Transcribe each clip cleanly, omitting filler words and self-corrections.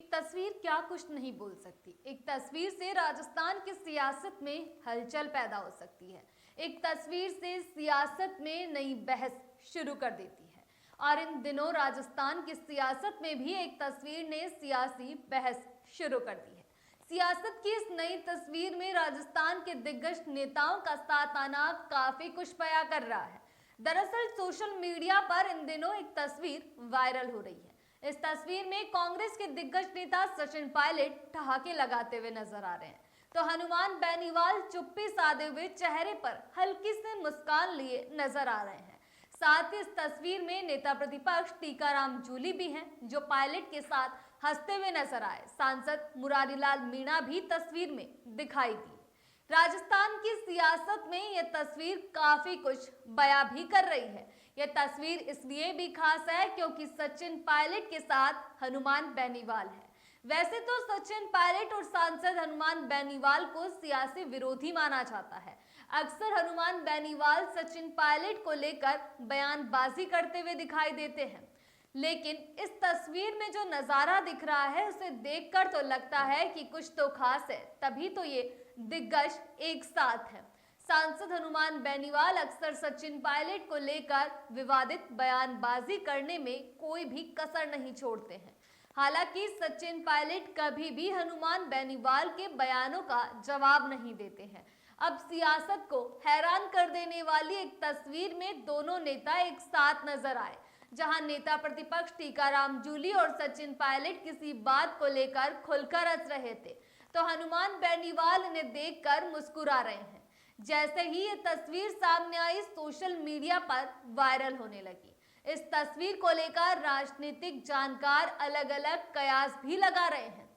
एक तस्वीर क्या कुछ नहीं बोल सकती। एक तस्वीर से राजस्थान की सियासत में हलचल पैदा हो सकती है। एक तस्वीर से सियासत में नई बहस शुरू कर देती है। और इन दिनों राजस्थान की सियासत में भी एक तस्वीर ने सियासी बहस शुरू कर दी है। सियासत की इस नई तस्वीर में राजस्थान के दिग्गज नेताओं का साथ आना काफी कुछ बयां कर रहा है। दरअसल सोशल मीडिया पर इन दिनों एक तस्वीर वायरल हो रही है। इस तस्वीर में कांग्रेस के दिग्गज नेता सचिन पायलट ठहाके लगाते हुए नजर आ रहे हैं, तो हनुमान बेनीवाल चुप्पी साधे हुए चेहरे पर हल्की सी मुस्कान लिए नजर आ रहे हैं। साथ ही इस तस्वीर में नेता प्रतिपक्ष टीकाराम जूली भी हैं, जो पायलट के साथ हंसते हुए नजर आए। सांसद मुरारीलाल मीणा भी तस्वीर में दिखाई दी। राजस्थान की सियासत में यह तस्वीर काफी कुछ बयां भी कर रही है। यह तस्वीर इसलिए भी खास है क्योंकि सचिन पायलट के साथ हनुमान बेनीवाल है। वैसे तो सचिन पायलट और सांसद हनुमान बेनीवाल को सियासी विरोधी माना जाता है। अक्सर हनुमान बेनीवाल सचिन पायलट को लेकर बयानबाजी करते हुए दिखाई देते हैं, लेकिन इस तस्वीर में जो नजारा दिख रहा है उसे देखकर तो लगता है कि कुछ तो खास है, तभी तो ये दिग्गज एक साथ है। सांसद हनुमान बेनीवाल अक्सर सचिन पायलट को लेकर विवादित बयानबाजी करने में कोई भी कसर नहीं छोड़ते हैं। हालांकि सचिन पायलट कभी भी हनुमान बेनीवाल के बयानों का जवाब नहीं देते हैं। अब सियासत को हैरान कर देने वाली एक तस्वीर में दोनों नेता एक साथ नजर आए, जहां नेता प्रतिपक्ष टीकाराम जूली और सचिन पायलट किसी बात को लेकर खुलकर हंस रहे थे, तो हनुमान बेनीवाल इन्हें देखकर मुस्कुरा रहे हैं। जैसे ही ये तस्वीर सामने आई, सोशल मीडिया पर वायरल होने लगी। इस तस्वीर को लेकर राजनीतिक जानकार अलग अलग कयास भी लगा रहे हैं।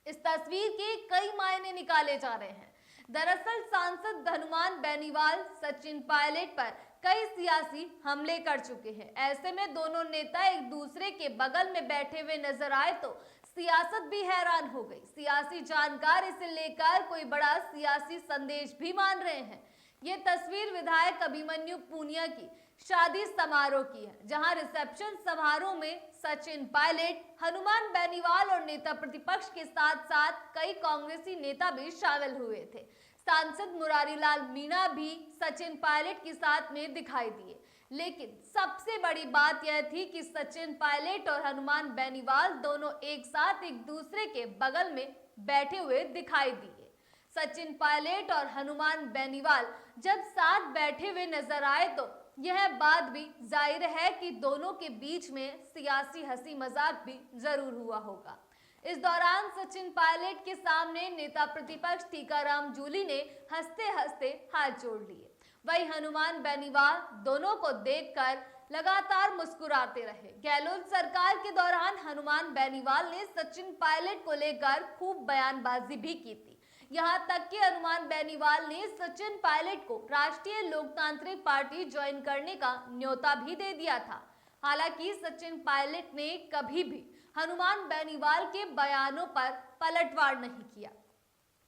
इस तस्वीर के कई मायने निकाले जा रहे हैं। दरअसल सांसद हनुमान बेनीवाल सचिन पायलट पर कई सियासी हमले कर चुके हैं। ऐसे में दोनों नेता एक दूसरे के बगल में बैठे हुए नजर आए तो सियासत भी हैरान हो गई। सियासी जानकार इसे लेकर कोई बड़ा सियासी संदेश भी मान रहे हैं। ये तस्वीर विधायक अभिमन्यु पूनिया की शादी समारोह की है, जहां रिसेप्शन समारोह में सचिन पायलट, हनुमान बेनीवाल और नेता प्रतिपक्ष के साथ साथ कई कांग्रेसी नेता भी शामिल हुए थे। सांसद मुरारीलाल मीणा भी सचिन पायलट के साथ में दिखाई दिए, लेकिन सबसे बड़ी बात यह थी कि सचिन पायलट और हनुमान बेनीवाल दोनों एक साथ एक दूसरे के बगल में बैठे हुए दिखाई दिए। सचिन पायलट और हनुमान बेनीवाल जब साथ बैठे हुए नजर आए तो यह बात भी जाहिर है कि दोनों के बीच में सियासी हंसी मजाक भी जरूर हुआ होगा। इस दौरान सचिन पायलट के सामने नेता प्रतिपक्ष टीकाराम जूली ने हंसते हंसते हाथ जोड़ लिए। वही हनुमान बेनीवाल दोनों को देखकर लगातार मुस्कुराते रहे। गहलोत सरकार के दौरान हनुमान बेनीवाल ने सचिन पायलट को लेकर खूब बयानबाजी भी की थी। यहाँ तक कि हनुमान बेनीवाल ने सचिन पायलट को राष्ट्रीय लोकतांत्रिक पार्टी ज्वाइन करने का न्योता भी दे दिया था। हालांकि सचिन पायलट ने कभी भी हनुमान बेनीवाल के बयानों पर पलटवार नहीं किया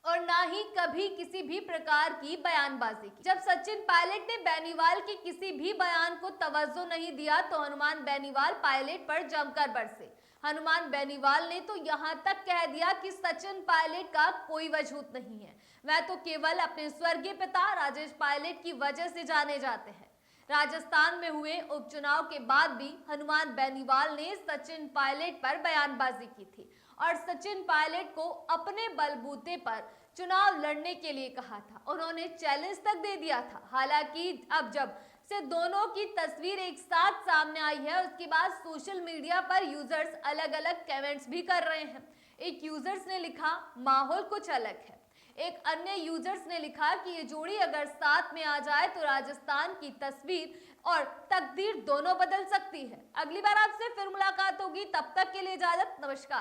और ना ही कभी किसी भी प्रकार की बयानबाजी की। जब सचिन पायलट ने बेनीवाल के किसी भी बयान को तवज्जो नहीं दिया तो हनुमान बेनीवाल पायलट पर जमकर बरसे। हनुमान बेनीवाल ने तो यहाँ तक कह दिया कि सचिन पायलट का कोई वजूद नहीं है, वह तो केवल अपने स्वर्गीय पिता राजेश पायलट की वजह से जाने जाते हैं। राजस्थान में हुए उपचुनाव के बाद भी हनुमान बेनीवाल ने सचिन पायलट पर बयानबाजी की थी और सचिन पायलट को अपने बलबूते पर चुनाव लड़ने के लिए कहा था। उन्होंने चैलेंज तक दे दिया था। हालांकि अब जब से दोनों की तस्वीर एक साथ सामने आई है, उसके बाद सोशल मीडिया पर यूजर्स अलग अलग कमेंट्स भी कर रहे हैं। एक यूजर्स ने लिखा, माहौल कुछ अलग है। एक अन्य यूजर्स ने लिखा कि ये जोड़ी अगर साथ में आ जाए तो राजस्थान की तस्वीर और तकदीर दोनों बदल सकती है। अगली बार आपसे फिर मुलाकात होगी, तब तक के लिए इजाजत, नमस्कार।